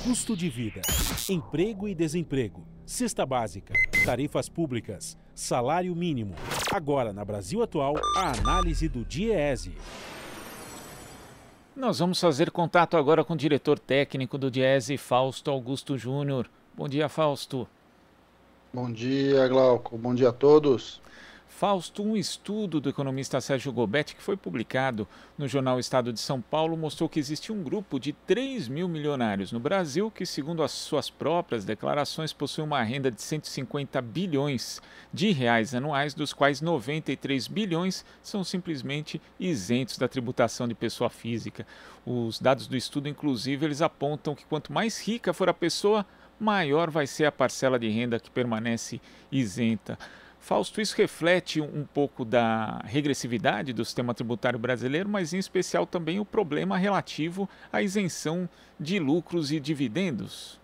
custo de vida, emprego e desemprego, cesta básica, tarifas públicas, salário mínimo. Agora, na Brasil Atual, a análise do DIEESE. Nós vamos fazer contato agora com o diretor técnico do DIEESE, Fausto Augusto Júnior. Bom dia, Fausto. Bom dia, Glauco. Bom dia a todos. Fausto, um estudo do economista Sérgio Gobetti, que foi publicado no jornal Estado de São Paulo, mostrou que existe um grupo de 3 mil milionários no Brasil que, segundo as suas próprias declarações, possuem uma renda de 150 bilhões de reais anuais, dos quais 93 bilhões são simplesmente isentos da tributação de pessoa física. Os dados do estudo, inclusive, eles apontam que quanto mais rica for a pessoa, maior vai ser a parcela de renda que permanece isenta. Fausto, isso reflete um pouco da regressividade do sistema tributário brasileiro, mas em especial também o problema relativo à isenção de lucros e dividendos?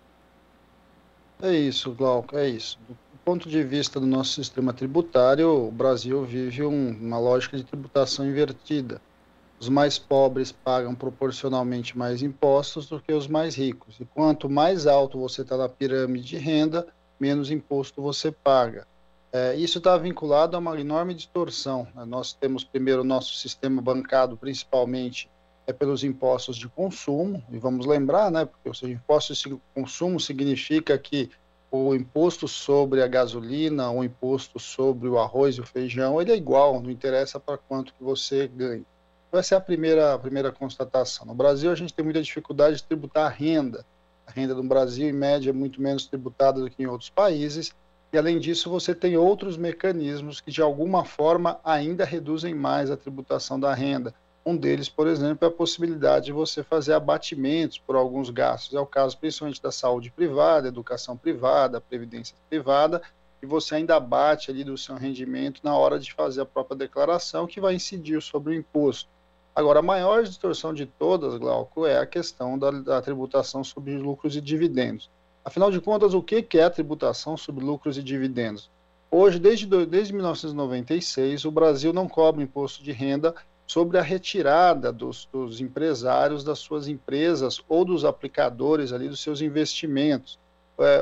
É isso, Glauco, é isso. Do ponto de vista do nosso sistema tributário, o Brasil vive uma lógica de tributação invertida. Os mais pobres pagam proporcionalmente mais impostos do que os mais ricos. E quanto mais alto você está na pirâmide de renda, menos imposto você paga. Isso está vinculado a uma enorme distorção. Nós temos primeiro o nosso sistema bancado, principalmente pelos impostos de consumo, e vamos lembrar, né, porque ou seja, impostos de consumo significa que o imposto sobre a gasolina, o imposto sobre o arroz e o feijão, ele é igual, não interessa para quanto que você ganha. Então, essa é a primeira constatação. No Brasil, a gente tem muita dificuldade de tributar a renda. A renda no Brasil, em média, é muito menos tributada do que em outros países. E, além disso, você tem outros mecanismos que, de alguma forma, ainda reduzem mais a tributação da renda. Um deles, por exemplo, é a possibilidade de você fazer abatimentos por alguns gastos. É o caso, principalmente, da saúde privada, educação privada, previdência privada, e você ainda abate ali do seu rendimento na hora de fazer a própria declaração, que vai incidir sobre o imposto. Agora, a maior distorção de todas, Glauco, é a questão da tributação sobre lucros e dividendos. Afinal de contas, o que é a tributação sobre lucros e dividendos? Hoje, desde 1996, o Brasil não cobra imposto de renda sobre a retirada dos empresários das suas empresas ou dos aplicadores ali dos seus investimentos.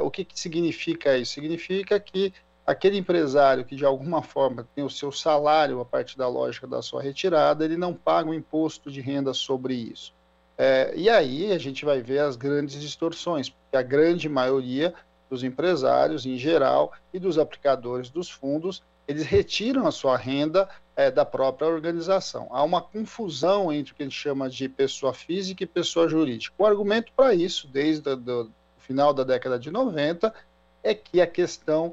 O que significa isso? Significa que aquele empresário que de alguma forma tem o seu salário a partir da lógica da sua retirada, ele não paga um imposto de renda sobre isso. E aí a gente vai ver as grandes distorções, porque a grande maioria dos empresários, em geral, e dos aplicadores dos fundos, eles retiram a sua renda da própria organização. Há uma confusão entre o que a gente chama de pessoa física e pessoa jurídica. O argumento para isso, desde o final da década de 90, é que a questão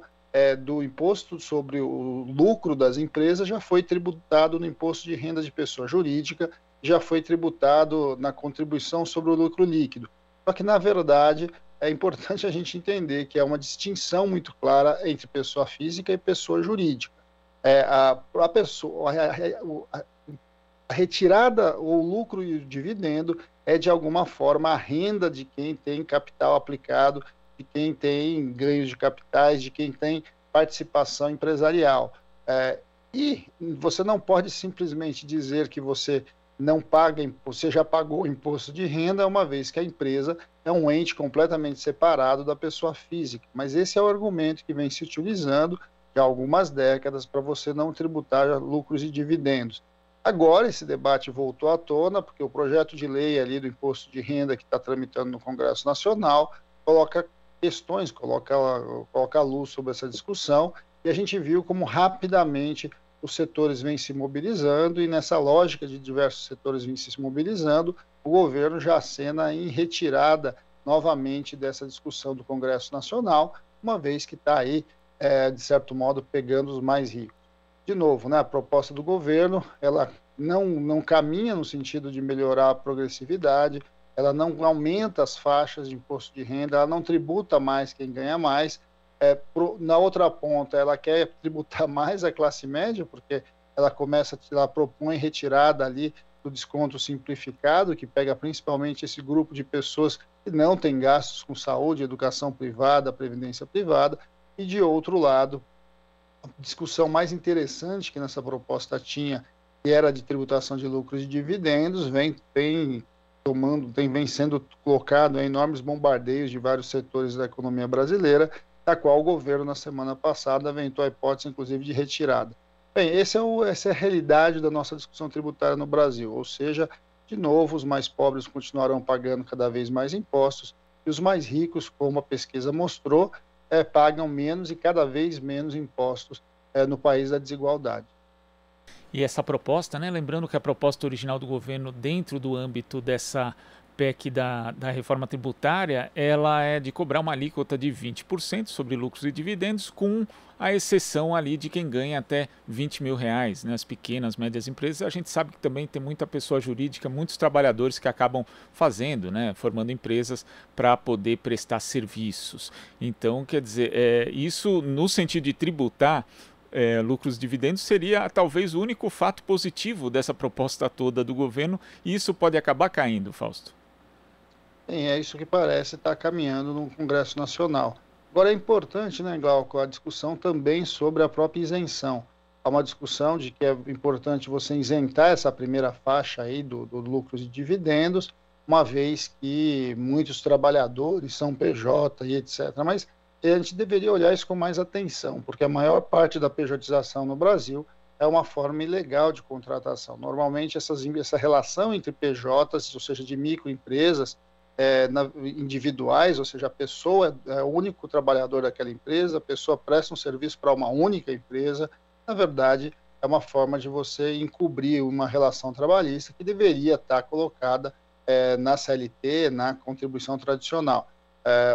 do imposto sobre o lucro das empresas já foi tributado no imposto de renda de pessoa jurídica, já foi tributado na contribuição sobre o lucro líquido. Só que, na verdade, é importante a gente entender que há uma distinção muito clara entre pessoa física e pessoa jurídica. A retirada, o lucro e o dividendo é, de alguma forma, a renda de quem tem capital aplicado, de quem tem ganhos de capitais, de quem tem participação empresarial. E você não pode simplesmente dizer que você não paga imposto, você já pagou o imposto de renda, uma vez que a empresa é um ente completamente separado da pessoa física. Mas esse é o argumento que vem se utilizando há algumas décadas para você não tributar lucros e dividendos. Agora esse debate voltou à tona, porque o projeto de lei ali do imposto de renda que está tramitando no Congresso Nacional coloca questões, coloca a luz sobre essa discussão, e a gente viu como rapidamente os setores vêm se mobilizando, e nessa lógica de diversos setores vêm se mobilizando, o governo já acena em retirada novamente dessa discussão do Congresso Nacional, uma vez que está aí, de certo modo, pegando os mais ricos. De novo, né, a proposta do governo, ela não caminha no sentido de melhorar a progressividade, ela não aumenta as faixas de imposto de renda, ela não tributa mais quem ganha mais. Na outra ponta, ela quer tributar mais a classe média, porque ela propõe retirada ali do desconto simplificado, que pega principalmente esse grupo de pessoas que não têm gastos com saúde, educação privada, previdência privada, e de outro lado, a discussão mais interessante que nessa proposta tinha, que era de tributação de lucros e dividendos, vem vem sendo colocado em enormes bombardeios de vários setores da economia brasileira, da qual o governo, na semana passada, aventou a hipótese, inclusive, de retirada. Bem, essa é a realidade da nossa discussão tributária no Brasil, ou seja, de novo, os mais pobres continuarão pagando cada vez mais impostos e os mais ricos, como a pesquisa mostrou, pagam menos e cada vez menos impostos no país da desigualdade. E essa proposta, né, lembrando que a proposta original do governo dentro do âmbito dessa PEC da reforma tributária, ela é de cobrar uma alíquota de 20% sobre lucros e dividendos, com a exceção ali de quem ganha até R$20 mil, né, as pequenas, médias empresas. A gente sabe que também tem muita pessoa jurídica, muitos trabalhadores que acabam fazendo, né, formando empresas para poder prestar serviços. Então, quer dizer, isso no sentido de tributar lucros e dividendos seria talvez o único fato positivo dessa proposta toda do governo, e isso pode acabar caindo, Fausto. Sim, é isso que parece estar caminhando no Congresso Nacional. Agora é importante, né, Glauco, a discussão também sobre a própria isenção. Há uma discussão de que é importante você isentar essa primeira faixa aí do lucros e dividendos, uma vez que muitos trabalhadores são PJ e etc. Mas a gente deveria olhar isso com mais atenção, porque a maior parte da pejotização no Brasil é uma forma ilegal de contratação. Normalmente essa relação entre PJs, ou seja, de microempresas, individuais, ou seja, a pessoa é o único trabalhador daquela empresa, a pessoa presta um serviço para uma única empresa, na verdade, é uma forma de você encobrir uma relação trabalhista que deveria estar colocada na CLT, na contribuição tradicional.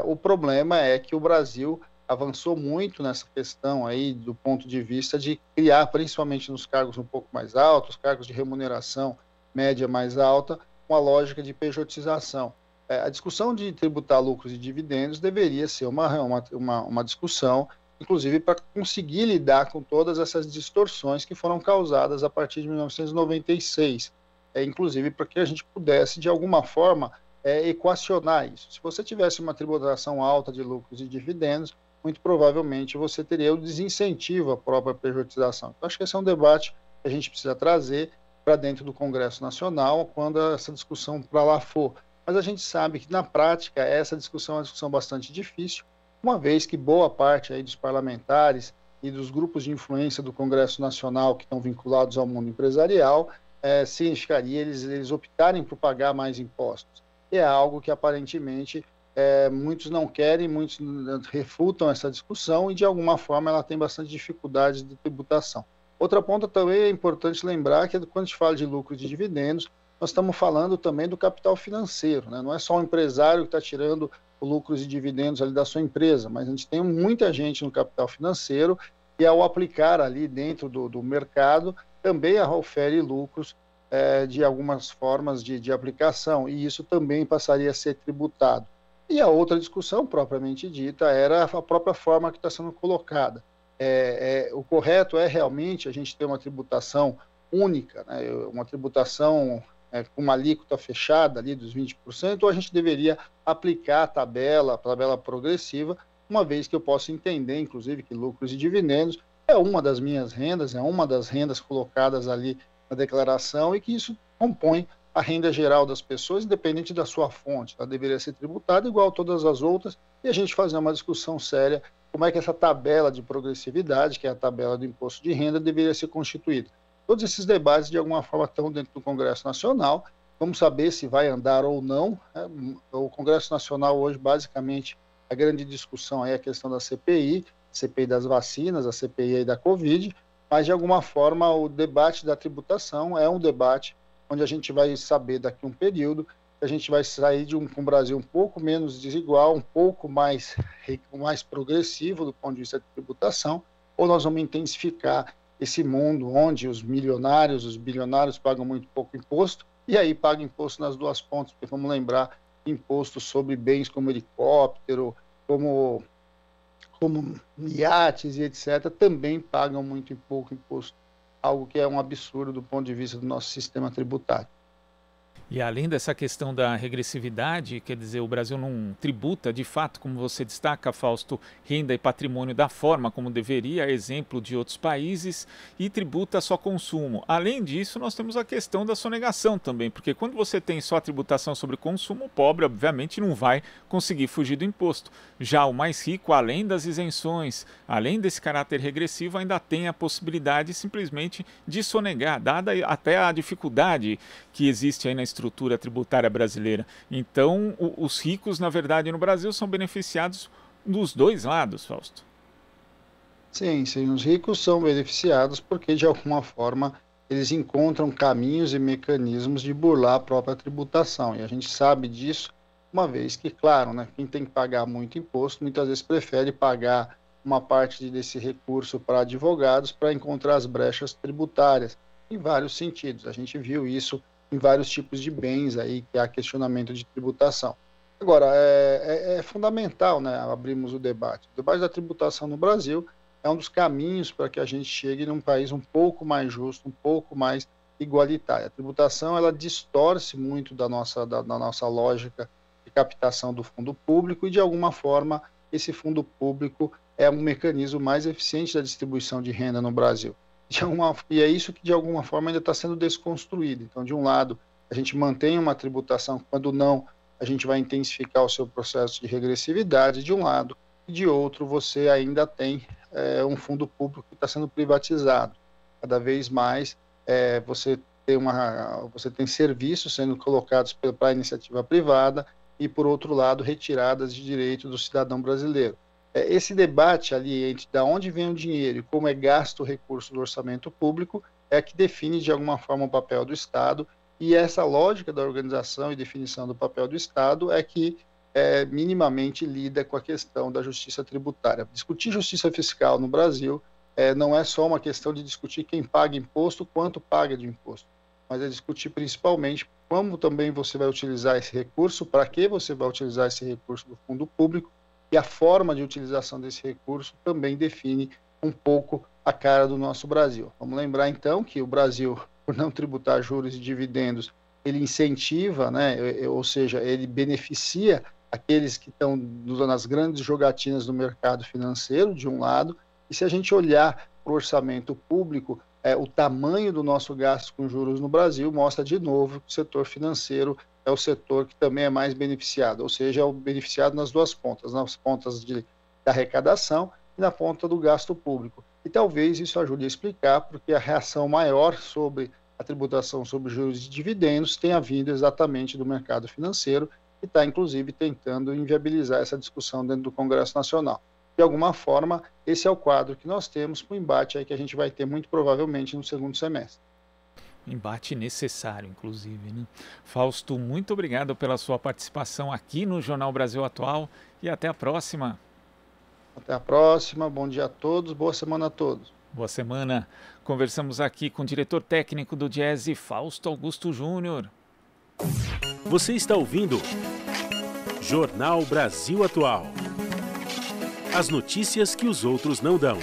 O problema é que o Brasil avançou muito nessa questão aí do ponto de vista de criar, principalmente nos cargos um pouco mais altos, cargos de remuneração média mais alta, uma lógica de pejotização. A discussão de tributar lucros e dividendos deveria ser uma discussão, inclusive para conseguir lidar com todas essas distorções que foram causadas a partir de 1996, inclusive para que a gente pudesse, de alguma forma, equacionar isso. Se você tivesse uma tributação alta de lucros e dividendos, muito provavelmente você teria o desincentivo à própria pejotização. Então, acho que esse é um debate que a gente precisa trazer para dentro do Congresso Nacional quando essa discussão para lá for. Mas a gente sabe que, na prática, essa discussão é uma discussão bastante difícil, uma vez que boa parte aí dos parlamentares e dos grupos de influência do Congresso Nacional que estão vinculados ao mundo empresarial, significaria eles optarem por pagar mais impostos. E é algo que, aparentemente, muitos não querem, muitos refutam essa discussão e, de alguma forma, ela tem bastante dificuldade de tributação. Outra ponta também é importante lembrar que, quando a gente fala de lucro e de dividendos, nós estamos falando também do capital financeiro, né? Não é só o empresário que está tirando lucros e dividendos ali da sua empresa, mas a gente tem muita gente no capital financeiro e, ao aplicar ali dentro do mercado, também ofere lucros de algumas formas de aplicação, e isso também passaria a ser tributado. E a outra discussão, propriamente dita, era a própria forma que está sendo colocada. O correto é realmente a gente ter uma tributação única, né? Uma tributação com uma alíquota fechada ali dos 20%, ou a gente deveria aplicar a tabela progressiva, uma vez que eu posso entender, inclusive, que lucros e dividendos é uma das minhas rendas, é uma das rendas colocadas ali na declaração e que isso compõe a renda geral das pessoas, independente da sua fonte. Ela deveria ser tributada igual a todas as outras e a gente fazer uma discussão séria como é que essa tabela de progressividade, que é a tabela do imposto de renda, deveria ser constituída. Todos esses debates, de alguma forma, estão dentro do Congresso Nacional. Vamos saber se vai andar ou não. O Congresso Nacional hoje, basicamente, a grande discussão é a questão da CPI das vacinas, a CPI aí da Covid, mas, de alguma forma, o debate da tributação é um debate onde a gente vai saber daqui a um período que a gente vai sair de um Brasil um pouco menos desigual, um pouco mais progressivo do ponto de vista de tributação, ou nós vamos intensificar esse mundo onde os bilionários pagam muito pouco imposto, e aí pagam imposto nas duas pontas, porque vamos lembrar, imposto sobre bens como helicóptero, como iates e etc., também pagam muito pouco imposto, algo que é um absurdo do ponto de vista do nosso sistema tributário. E além dessa questão da regressividade, quer dizer, o Brasil não tributa de fato, como você destaca, Fausto, renda e patrimônio da forma como deveria, exemplo de outros países, e tributa só consumo. Além disso, nós temos a questão da sonegação também, porque quando você tem só a tributação sobre consumo, o pobre, obviamente, não vai conseguir fugir do imposto. Já o mais rico, além das isenções, além desse caráter regressivo, ainda tem a possibilidade simplesmente de sonegar, dada até a dificuldade que existe aí na estrutura tributária brasileira. Então, os ricos, na verdade, no Brasil são beneficiados dos dois lados, Fausto. Sim, sim, os ricos são beneficiados porque, de alguma forma, eles encontram caminhos e mecanismos de burlar a própria tributação. E a gente sabe disso, uma vez que, claro, né, quem tem que pagar muito imposto, muitas vezes prefere pagar uma parte desse recurso para advogados para encontrar as brechas tributárias, em vários sentidos. A gente viu isso em vários tipos de bens aí que há questionamento de tributação. Agora, é fundamental, né, abrirmos o debate. O debate da tributação no Brasil é um dos caminhos para que a gente chegue num país um pouco mais justo, um pouco mais igualitário. A tributação, ela distorce muito da nossa lógica de captação do fundo público e, de alguma forma, esse fundo público é um mecanismo mais eficiente da distribuição de renda no Brasil. E é isso que, de alguma forma, ainda está sendo desconstruído. Então, de um lado, a gente mantém uma tributação, quando não, a gente vai intensificar o seu processo de regressividade, de um lado, e de outro, você ainda tem um fundo público que está sendo privatizado. Cada vez mais, você tem serviços sendo colocados para a iniciativa privada e, por outro lado, retiradas de direito do cidadão brasileiro. Esse debate ali entre de onde vem o dinheiro e como é gasto o recurso do orçamento público é que define de alguma forma o papel do Estado, e essa lógica da organização e definição do papel do Estado é que minimamente lida com a questão da justiça tributária. Discutir justiça fiscal no Brasil não é só uma questão de discutir quem paga imposto, quanto paga de imposto, mas é discutir principalmente como também você vai utilizar esse recurso, para que você vai utilizar esse recurso do fundo público, e a forma de utilização desse recurso também define um pouco a cara do nosso Brasil. Vamos lembrar, então, que o Brasil, por não tributar juros e dividendos, ele incentiva, né, ou seja, ele beneficia aqueles que estão nas grandes jogatinas do mercado financeiro, de um lado, e se a gente olhar para o orçamento público, o tamanho do nosso gasto com juros no Brasil mostra de novo que o setor financeiro é o setor que também é mais beneficiado, ou seja, é o beneficiado nas duas pontas, nas pontas da arrecadação e na ponta do gasto público. E talvez isso ajude a explicar porque a reação maior sobre a tributação sobre juros e dividendos tenha vindo exatamente do mercado financeiro, que está, inclusive, tentando inviabilizar essa discussão dentro do Congresso Nacional. De alguma forma, esse é o quadro que nós temos para o embate aí que a gente vai ter muito provavelmente no segundo semestre. Embate necessário, inclusive, né? Fausto, muito obrigado pela sua participação aqui no Jornal Brasil Atual e até a próxima. Até a próxima, bom dia a todos, boa semana a todos. Boa semana. Conversamos aqui com o diretor técnico do Diese, Fausto Augusto Júnior. Você está ouvindo Jornal Brasil Atual. As notícias que os outros não dão.